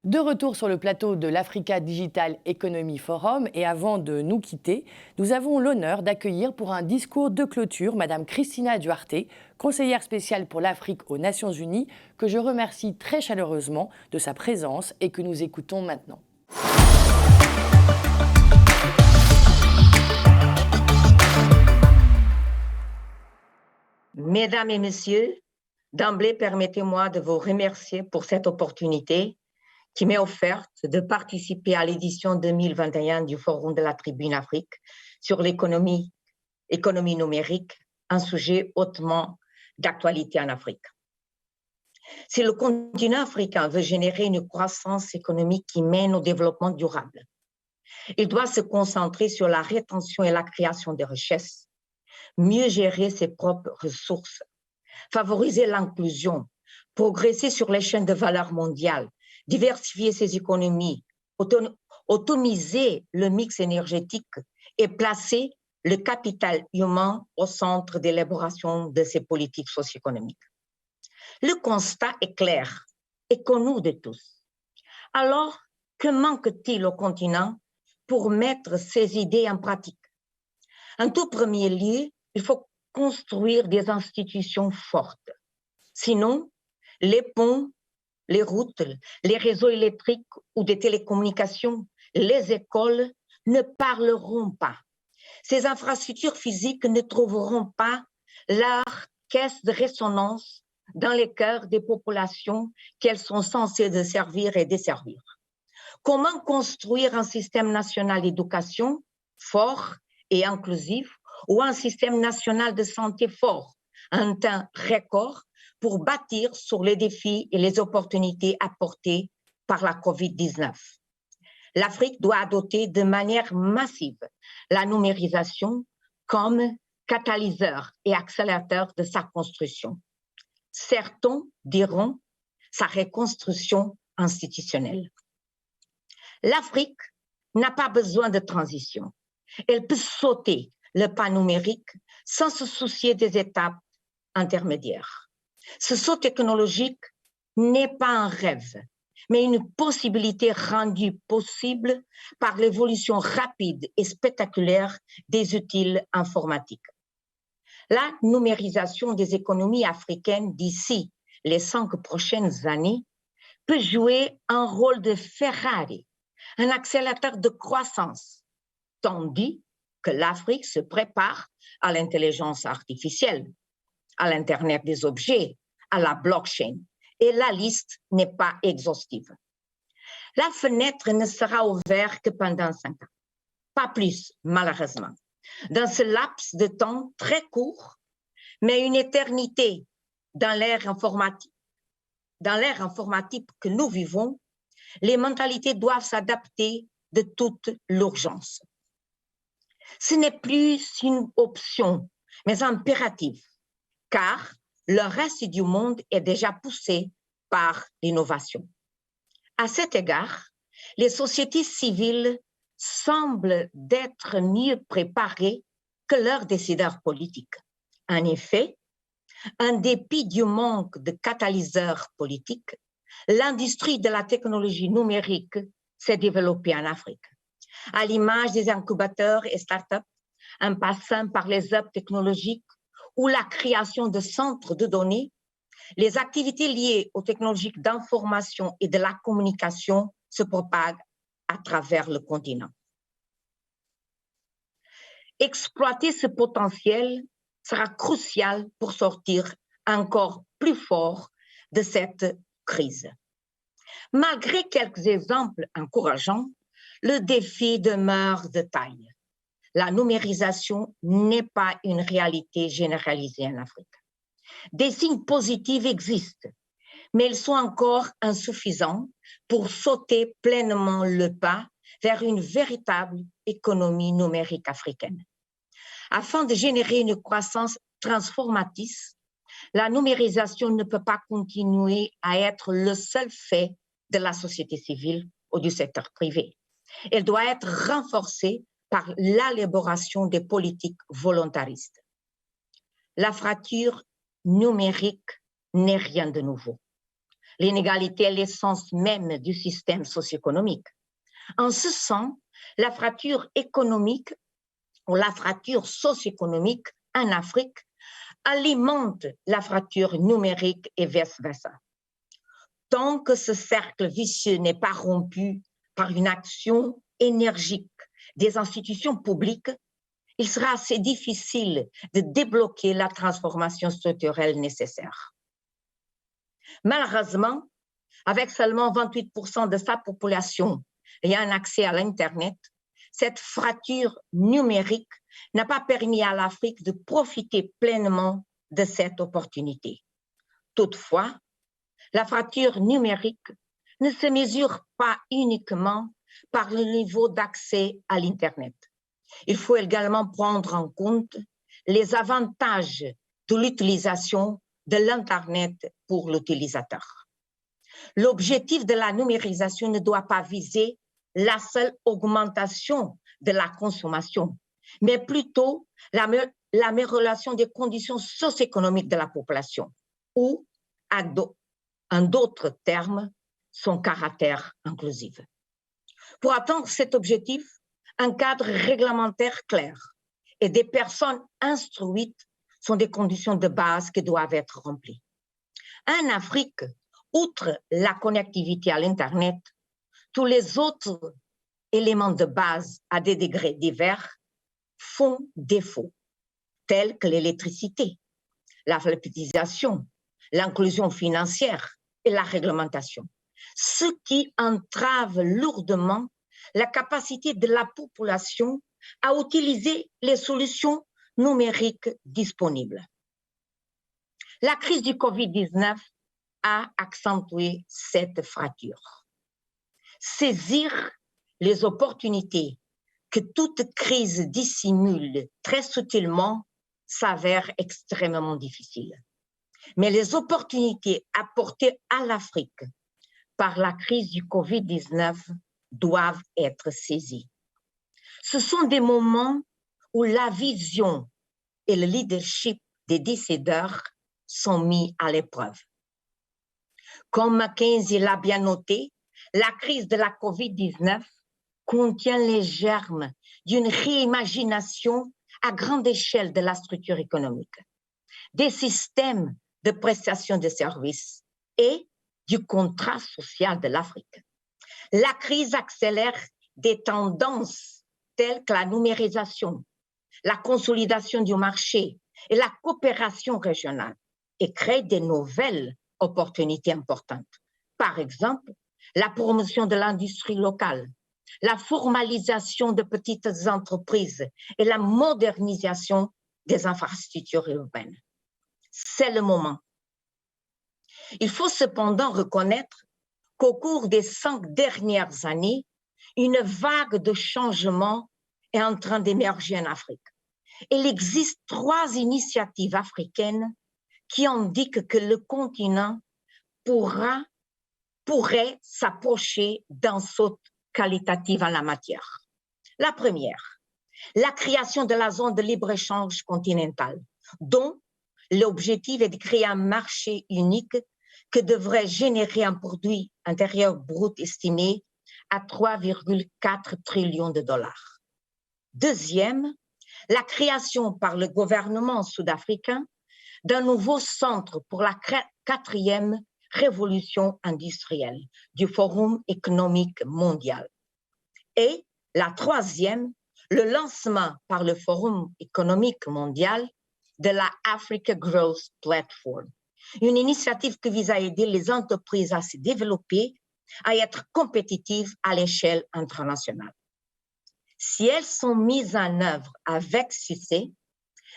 De retour sur le plateau de l'Africa Digital Economy Forum et avant de nous quitter, nous avons l'honneur d'accueillir pour un discours de clôture Madame Cristina Duarte, conseillère spéciale pour l'Afrique aux Nations Unies, que je remercie très chaleureusement de sa présence et que nous écoutons maintenant. Mesdames et messieurs, d'emblée, permettez-moi de vous remercier pour cette opportunité qui m'est offerte de participer à l'édition 2021 du Forum de la Tribune Afrique sur l'économie numérique, un sujet hautement d'actualité en Afrique. Si le continent africain veut générer une croissance économique qui mène au développement durable, il doit se concentrer sur la rétention et la création de richesses, mieux gérer ses propres ressources, favoriser l'inclusion, progresser sur les chaînes de valeur mondiale, diversifier ses économies, automiser le mix énergétique et placer le capital humain au centre de l'élaboration de ses politiques socio-économiques. Le constat est clair et connu de tous. Alors, que manque-t-il au continent pour mettre ces idées en pratique? En tout premier lieu, il faut construire des institutions fortes. Sinon, les ponts, les routes, les réseaux électriques ou des télécommunications, les écoles ne parleront pas. Ces infrastructures physiques ne trouveront pas leur caisse de résonance dans les cœurs des populations qu'elles sont censées servir et desservir. Comment construire un système national d'éducation fort et inclusif ou un système national de santé fort en temps record pour bâtir sur les défis et les opportunités apportées par la COVID-19. L'Afrique doit adopter de manière massive la numérisation comme catalyseur et accélérateur de sa construction. Certains diront sa reconstruction institutionnelle. L'Afrique n'a pas besoin de transition. Elle peut sauter le pas numérique sans se soucier des étapes intermédiaires. Ce saut technologique n'est pas un rêve, mais une possibilité rendue possible par l'évolution rapide et spectaculaire des outils informatiques. La numérisation des économies africaines d'ici les 5 prochaines années peut jouer un rôle de Ferrari, un accélérateur de croissance, tandis que l'Afrique se prépare à l'intelligence artificielle, à l'Internet des objets, à la blockchain, et la liste n'est pas exhaustive. La fenêtre ne sera ouverte que pendant 5 ans, pas plus, malheureusement. Dans ce laps de temps très court, mais une éternité dans l'ère informatique que nous vivons, les mentalités doivent s'adapter de toute l'urgence. Ce n'est plus une option, mais un impératif, car le reste du monde est déjà poussé par l'innovation. À cet égard, les sociétés civiles semblent être mieux préparées que leurs décideurs politiques. En effet, en dépit du manque de catalyseurs politiques, l'industrie de la technologie numérique s'est développée en Afrique. À l'image des incubateurs et startups, en passant par les hubs technologiques ou la création de centres de données, les activités liées aux technologies d'information et de la communication se propagent à travers le continent. Exploiter ce potentiel sera crucial pour sortir encore plus fort de cette crise. Malgré quelques exemples encourageants, le défi demeure de taille. La numérisation n'est pas une réalité généralisée en Afrique. Des signes positifs existent, mais ils sont encore insuffisants pour sauter pleinement le pas vers une véritable économie numérique africaine. Afin de générer une croissance transformatrice, la numérisation ne peut pas continuer à être le seul fait de la société civile ou du secteur privé. Elle doit être renforcée par l'élaboration des politiques volontaristes. La fracture numérique n'est rien de nouveau. L'inégalité est l'essence même du système socio-économique. En ce sens, la fracture économique ou la fracture socio-économique en Afrique alimente la fracture numérique et vice-versa. Tant que ce cercle vicieux n'est pas rompu par une action énergique des institutions publiques, il sera assez difficile de débloquer la transformation structurelle nécessaire. Malheureusement, avec seulement 28% de sa population ayant un accès à l'Internet, cette fracture numérique n'a pas permis à l'Afrique de profiter pleinement de cette opportunité. Toutefois, la fracture numérique ne se mesure pas uniquement par le niveau d'accès à l'Internet. Il faut également prendre en compte les avantages de l'utilisation de l'Internet pour l'utilisateur. L'objectif de la numérisation ne doit pas viser la seule augmentation de la consommation, mais plutôt l'amélioration des conditions socio-économiques de la population ou, en d'autres termes, son caractère inclusif. Pour atteindre cet objectif, un cadre réglementaire clair et des personnes instruites sont des conditions de base qui doivent être remplies. En Afrique, outre la connectivité à l'Internet, tous les autres éléments de base à des degrés divers font défaut, tels que l'électricité, l'alphabétisation, l'inclusion financière et la réglementation, ce qui entrave lourdement la capacité de la population à utiliser les solutions numériques disponibles. La crise du Covid-19 a accentué cette fracture. Saisir les opportunités que toute crise dissimule très subtilement s'avère extrêmement difficile. Mais les opportunités apportées à l'Afrique par la crise du Covid-19 doivent être saisies. Ce sont des moments où la vision et le leadership des décideurs sont mis à l'épreuve. Comme McKinsey l'a bien noté, la crise de la COVID-19 contient les germes d'une réimagination à grande échelle de la structure économique, des systèmes de prestation de services et du contrat social de l'Afrique. La crise accélère des tendances telles que la numérisation, la consolidation du marché et la coopération régionale et crée de nouvelles opportunités importantes. Par exemple, la promotion de l'industrie locale, la formalisation de petites entreprises et la modernisation des infrastructures urbaines. C'est le moment. Il faut cependant reconnaître qu'au cours des 5 dernières années, une vague de changements est en train d'émerger en Afrique. Il existe 3 initiatives africaines qui indiquent que le continent pourrait s'approcher d'un saut qualitatif en la matière. La première, la création de la zone de libre-échange continentale, dont l'objectif est de créer un marché unique que devrait générer un produit intérieur brut estimé à 3,4 trillions de dollars. Deuxième, la création par le gouvernement sud-africain d'un nouveau centre pour la 4e révolution industrielle du Forum économique mondial. Et la troisième, le lancement par le Forum économique mondial de la Africa Growth Platform, une initiative qui vise à aider les entreprises à se développer, à être compétitives à l'échelle internationale. Si elles sont mises en œuvre avec succès,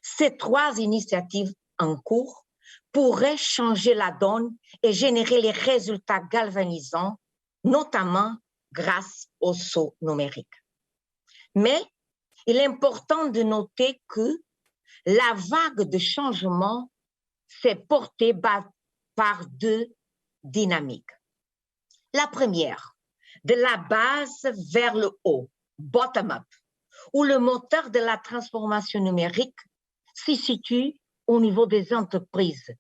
ces 3 initiatives en cours pourraient changer la donne et générer les résultats galvanisants, notamment grâce au saut numérique. Mais il est important de noter que la vague de changement s'est portée par 2 dynamiques. La première, de la base vers le haut, bottom-up, où le moteur de la transformation numérique se situe au niveau des entreprises,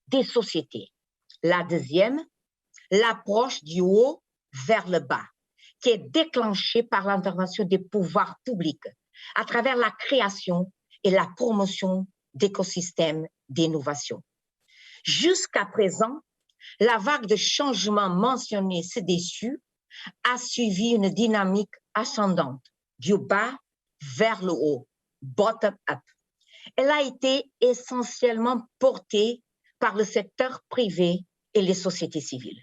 des sociétés. La deuxième, l'approche du haut vers le bas, qui est déclenchée par l'intervention des pouvoirs publics à travers la création et la promotion d'écosystèmes d'innovation. Jusqu'à présent, la vague de changements mentionnée ci-dessus a suivi une dynamique ascendante, du bas vers le haut, bottom-up. Elle a été essentiellement portée par le secteur privé et les sociétés civiles.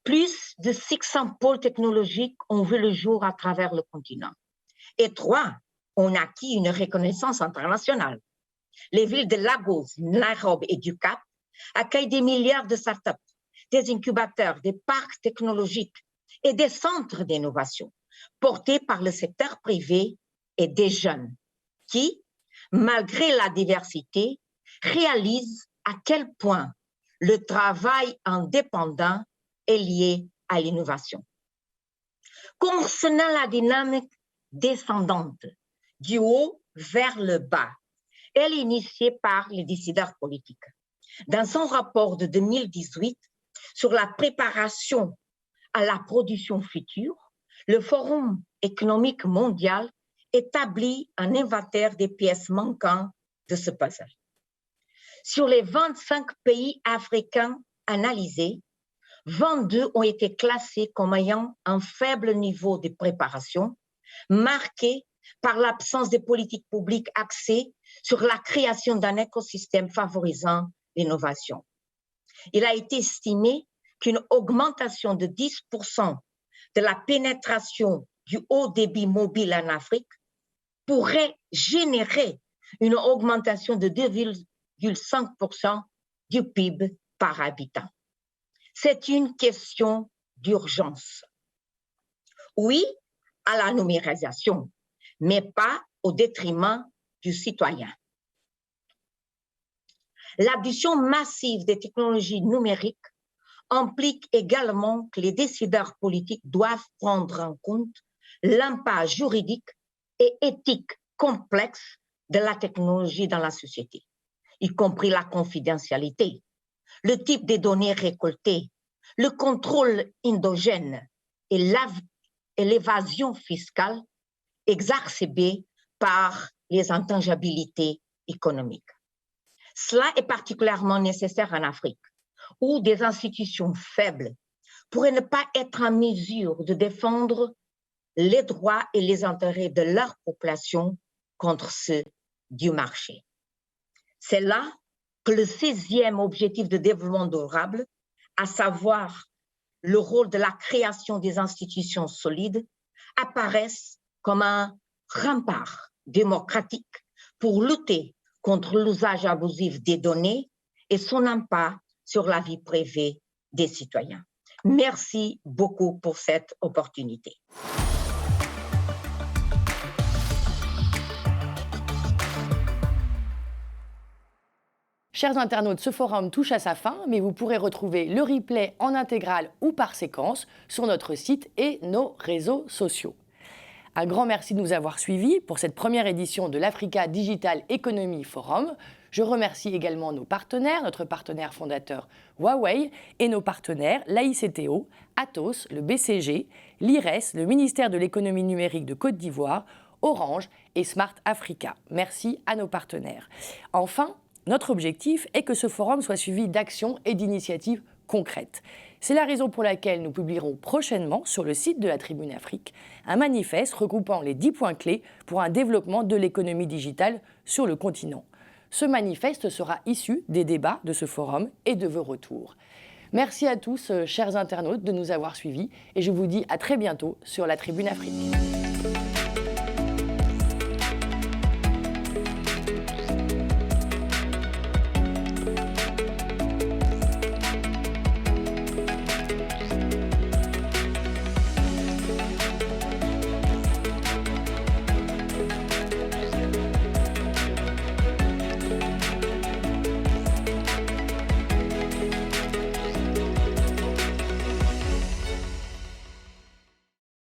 Plus de 600 pôles technologiques ont vu le jour à travers le continent et 3 ont acquis une reconnaissance internationale. Les villes de Lagos, Nairobi et du Cap accueillent des milliards de startups, des incubateurs, des parcs technologiques et des centres d'innovation portés par le secteur privé et des jeunes qui, malgré la diversité, réalisent à quel point le travail indépendant est lié à l'innovation. Concernant la dynamique descendante du haut vers le bas, elle est initiée par les décideurs politiques. Dans son rapport de 2018 sur la préparation à la production future, le Forum économique mondial établit un inventaire des pièces manquantes de ce puzzle. Sur les 25 pays africains analysés, 22 ont été classés comme ayant un faible niveau de préparation, marqué par l'absence de politiques publiques axées sur la création d'un écosystème favorisant l'innovation. Il a été estimé qu'une augmentation de 10% de la pénétration du haut débit mobile en Afrique pourrait générer une augmentation de 2,5% du PIB par habitant. C'est une question d'urgence. Oui à la numérisation, mais pas au détriment du citoyen. L'addition massive des technologies numériques implique également que les décideurs politiques doivent prendre en compte l'impact juridique et éthique complexe de la technologie dans la société, y compris la confidentialité, le type de données récoltées, le contrôle endogène et l'évasion fiscale exacerbée par les intangibilités économiques. Cela est particulièrement nécessaire en Afrique, où des institutions faibles pourraient ne pas être en mesure de défendre les droits et les intérêts de leur population contre ceux du marché. C'est là que le 16e objectif de développement durable, à savoir le rôle de la création des institutions solides, apparaît comme un rempart démocratique pour lutter contre l'usage abusif des données et son impact sur la vie privée des citoyens. Merci beaucoup pour cette opportunité. Chers internautes, ce forum touche à sa fin, mais vous pourrez retrouver le replay en intégrale ou par séquence sur notre site et nos réseaux sociaux. Un grand merci de nous avoir suivis pour cette première édition de l'Africa Digital Economy Forum. Je remercie également nos partenaires, notre partenaire fondateur Huawei et nos partenaires l'AICTO, Atos, le BCG, l'IRES, le ministère de l'économie numérique de Côte d'Ivoire, Orange et Smart Africa. Merci à nos partenaires. Enfin, notre objectif est que ce forum soit suivi d'actions et d'initiatives concrètes. C'est la raison pour laquelle nous publierons prochainement sur le site de la Tribune Afrique un manifeste regroupant les 10 points clés pour un développement de l'économie digitale sur le continent. Ce manifeste sera issu des débats de ce forum et de vos retours. Merci à tous, chers internautes, de nous avoir suivis et je vous dis à très bientôt sur la Tribune Afrique.